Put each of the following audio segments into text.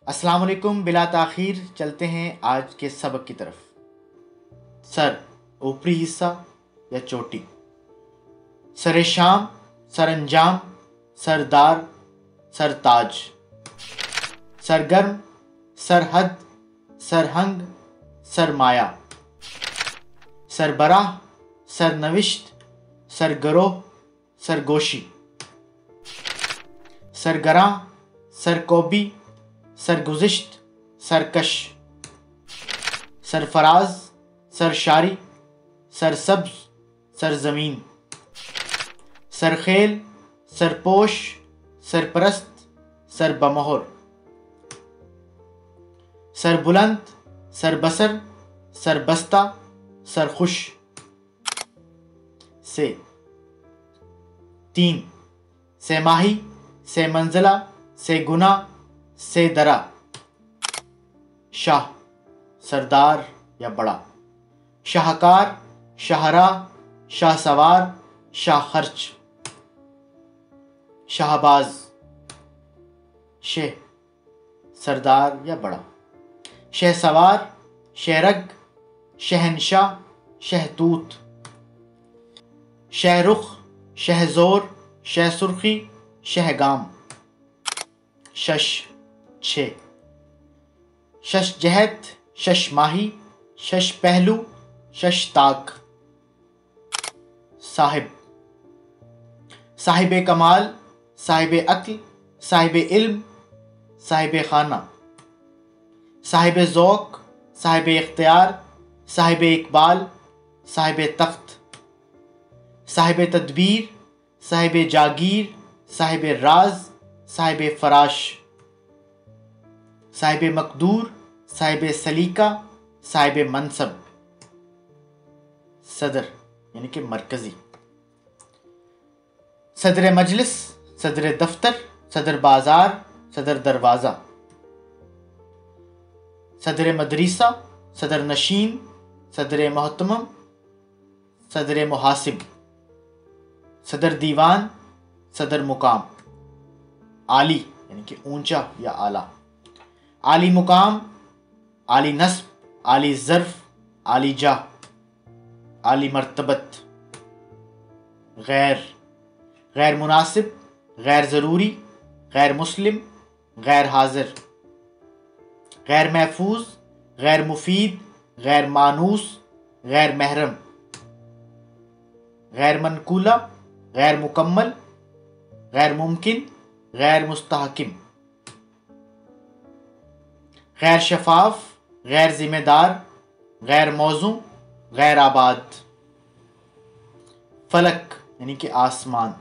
السلام علیکم. بلا تاخیر چلتے ہیں آج کے سبق کی طرف. سر اوپری حصہ یا چوٹی. سر شام، سر انجام، سردار، سرتاج. سرگرم، سرحد، سرہنگ، سرمایہ. سربراہ، سرنوشت، سرگروہ، سرگوشی. سرگراں، سرکوبی، سرگزشت، سرکش. سرفراز، سرشاری، سرسبز، سرزمین. سرخیل، سرپوش، سرپرست، سربمہر. سربلند، سربسر، سربستہ، سرخوش. سے تین. سے ماہی، سے منزلہ، سے گنا، سے درا. شاہ سردار یا بڑا. شاہکار، شاہراہ، شاہ سوار، شاہ خرچ. شاہباز. شہ سردار یا بڑا. شہ سوار، شہرگ، شہنشاہ، شہتوت. شہ رخ، شہ زور، شہ سرخی، شہگام. شش چھ. شش جہت، شش ماہی، شش پہلو، شش طاق. صاحب. صاحب کمال، صاحب عقل، صاحب علم، صاحب خانہ. صاحب ذوق، صاحب اختیار، صاحب اقبال، صاحب تخت. صاحب تدبیر، صاحب جاگیر، صاحب راز، صاحب فراش. صاحب مقدور، صاحب سلیقہ، صاحب منصب. صدر یعنی کہ مرکزی. صدر مجلس، صدر دفتر، صدر بازار، صدر دروازہ. صدر مدرسہ، صدر نشین، صدر محتمم، صدر محاسب. صدر دیوان، صدر مقام. عالی یعنی کہ اونچا یا اعلیٰ. عالی مقام، عالی نسب، عالی ظرف، عالی جاہ، عالی مرتبت. غیر غیر مناسب، غیر ضروری، غیر مسلم، غیر حاضر. غیر محفوظ، غیر مفید، غیر مانوس، غیر محرم. غیر منقولہ، غیر مکمل، غیر ممکن، غیر مستحکم. غیر شفاف، غیر ذمہ دار، غیر موزوں، غیر آباد. فلک یعنی کہ آسمان.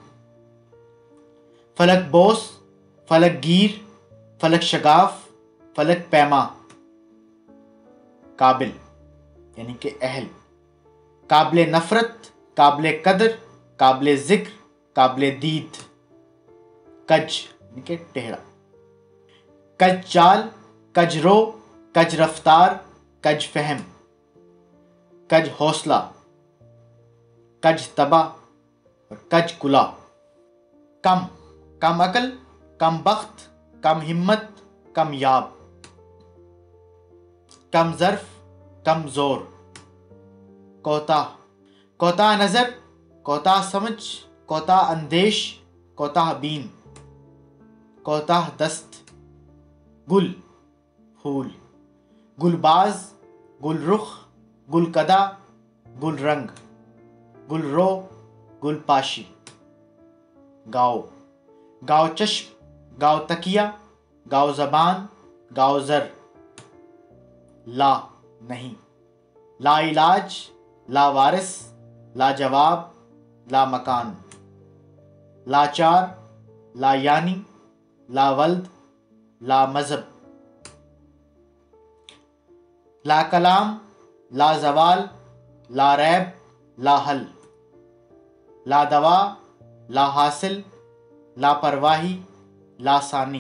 فلک بوس، فلک گیر، فلک شگاف، فلک پیما. قابل یعنی کہ اہل. قابل نفرت، قابل قدر، قابل ذکر، قابل دید. کج یعنی کہ ٹیڑھا. کج چال، کج رو، کج رفتار، کج فہم. کج حوصلہ، کج طبع اور کج کلا. کم کم عقل، کم بخت، کم ہمت، کم یاب. کم ظرف، کم زور. کوتاہ کوتاہ نظر، کوتاہ سمجھ، کوتاہ اندیش، کوتاہ بین. کوتاہ دست. گل پھول. گل باز، گل رخ، گل کدا، گل رنگ. گل رو، گل پاشی. گاؤ گاؤ چشم، گاؤ تکیہ، گاؤ زبان، گاؤ زر. لا نہیں. لا علاج، لا وارث، لا جواب، لا مکان. لاچار، لا یعنی، لا ولد، لا مذہب. لا کلام، لا زوال، لا ریب، لا حل. لا دوا، لا حاصل، لا پرواہی، لا ثانی.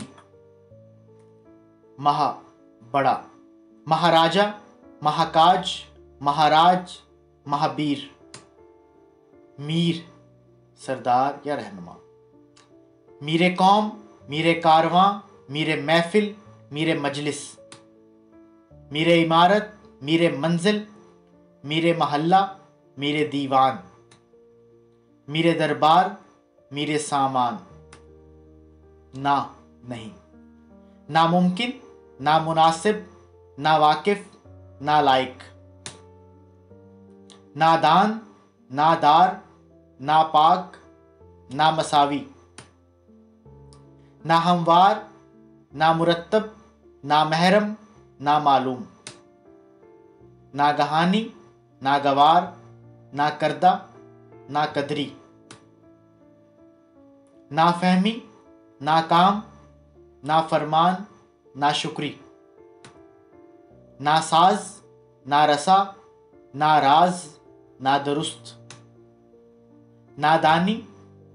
مہا بڑا. مہاراجہ، مہاکاج، مہاراج، مہابیر. میر سردار یا رہنما. میر قوم، میر کارواں، میر محفل، میر مجلس، میر عمارت، میر منزل، میر محلہ، میر دیوان، میر دربار، میر سامان، نہ نہیں، ناممکن، نامناسب، ناواقف، نالائق، نادان، نادار، ناپاک، نامساوی، ناہموار، نامرتب، نامحرم، نامعلوم، ناگہانی، ناگوار، ناکردہ، ناقدری، نافہمی، ناکام، نافرمان، ناشکری، ناساز، نارسا، ناراز، نادرست، نادانی،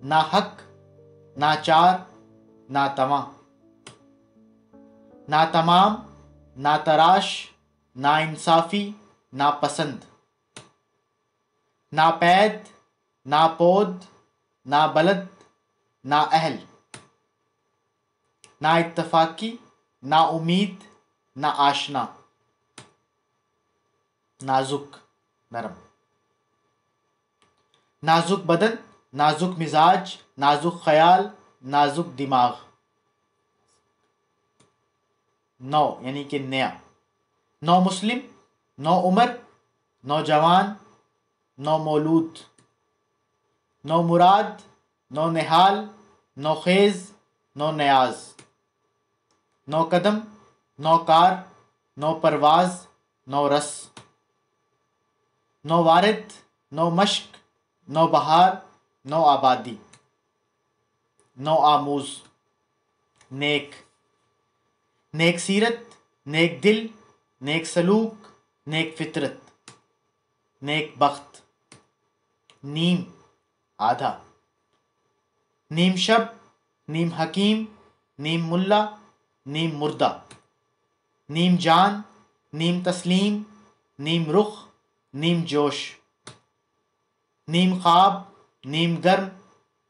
ناحق، ناچار، ناتواں، ناتمام، ناتراش، ناانصافی، ناپسند، ناپید، ناپود، نابلد، نااہل، نا اتفاقی، نا امید، نا آشنا، نازک، نرم، نازک بدن، نازک مزاج، نازک خیال، نازک دماغ، نو یعنی کہ نیا، نو مسلم، نو عمر، نوجوان، نو مولود، نو مراد، نو نہال، نو خیز، نو نیاز، نو قدم، نو کار، نو پرواز، نو رس، نو وارد، نو مشق، نو بہار، نو آبادی، نو آموز، نیک، نیک سیرت، نیک دل، نیک سلوک، نیک فطرت، نیک بخت، نیم، آدھا، نیم شب، نیم حکیم، نیم ملا، نیم مردہ، نیم جان، نیم تسلیم، نیم رخ، نیم جوش، نیم خواب، نیم گرم،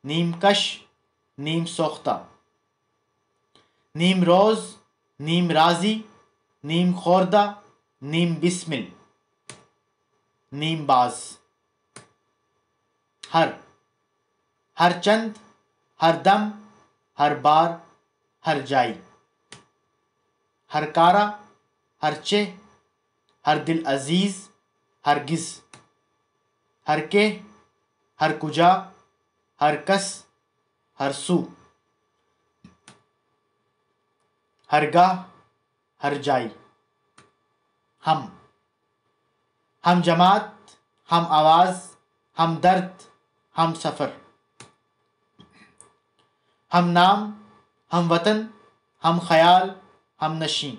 نیم کش، نیم سوختہ، نیم روز، نیم راضی، نیم خوردہ، نیم بسمل، نیم باز، ہر چند، ہر دم، ہر بار، ہر جائی، ہر کارا، ہر چہ، ہر دل عزیز، ہرگز، ہر کہ، ہر کجا، ہر کس، ہر سو، ہر گاہ، ہر جائی، ہم جماعت، ہم آواز، ہم درد، ہم سفر، ہم نام، ہم وطن، ہم خیال، ہم نشیں،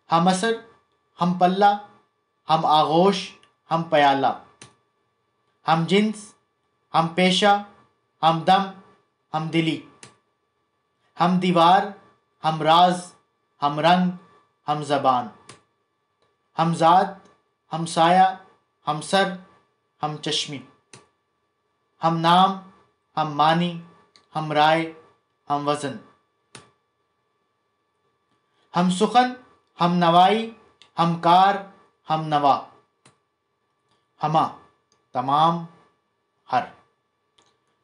ہم اثر، ہم پلہ، ہم آغوش، ہم پیالہ، ہم جنس، ہم پیشہ، ہم دم، ہم دلی، ہم دیوار، ہم راز، ہم رنگ، ہم زبان، ہم ذات، ہم سایہ، ہم سر، ہم چشمی، ہم نام، ہم معنی، ہم رائے، ہم وزن، ہم سخن، ہم نوائی، ہم کار، ہم نوا، ہما، تمام، ہر،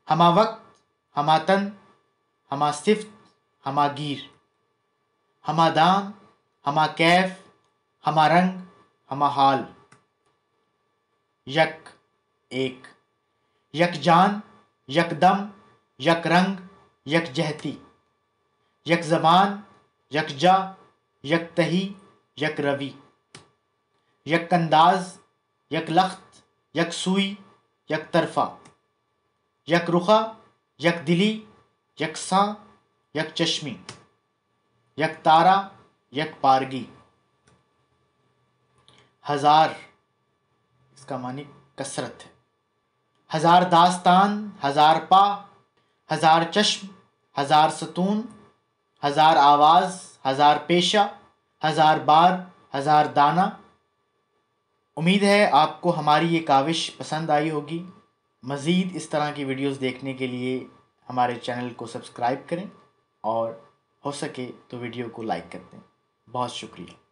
ہما وقت، ہما تن، ہما صفت، ہما گیر، ہما دان، ہما کیف، ہما رنگ، ہما حال، یک، ایک، یک جان، یک دم، یک رنگ، یک جہتی، یک زبان، یکجا، یک تہی، یک روی، یک انداز، یک لخت، یک سوئی، یک طرفہ، یک رخا، یک دلی، یکساں، یک چشمی، یک تارا، یک پارگی، ہزار، اس کا معنی کثرت ہے، ہزار داستان، ہزار پا، ہزار چشم، ہزار ستون، ہزار آواز، ہزار پیشہ، ہزار بار، ہزار دانہ۔ امید ہے آپ کو ہماری یہ کاوش پسند آئی ہوگی۔ مزید اس طرح کی ویڈیوز دیکھنے کے لیے ہمارے چینل کو سبسکرائب کریں اور ہو سکے تو ویڈیو کو لائک کر دیں. بہت شکریہ.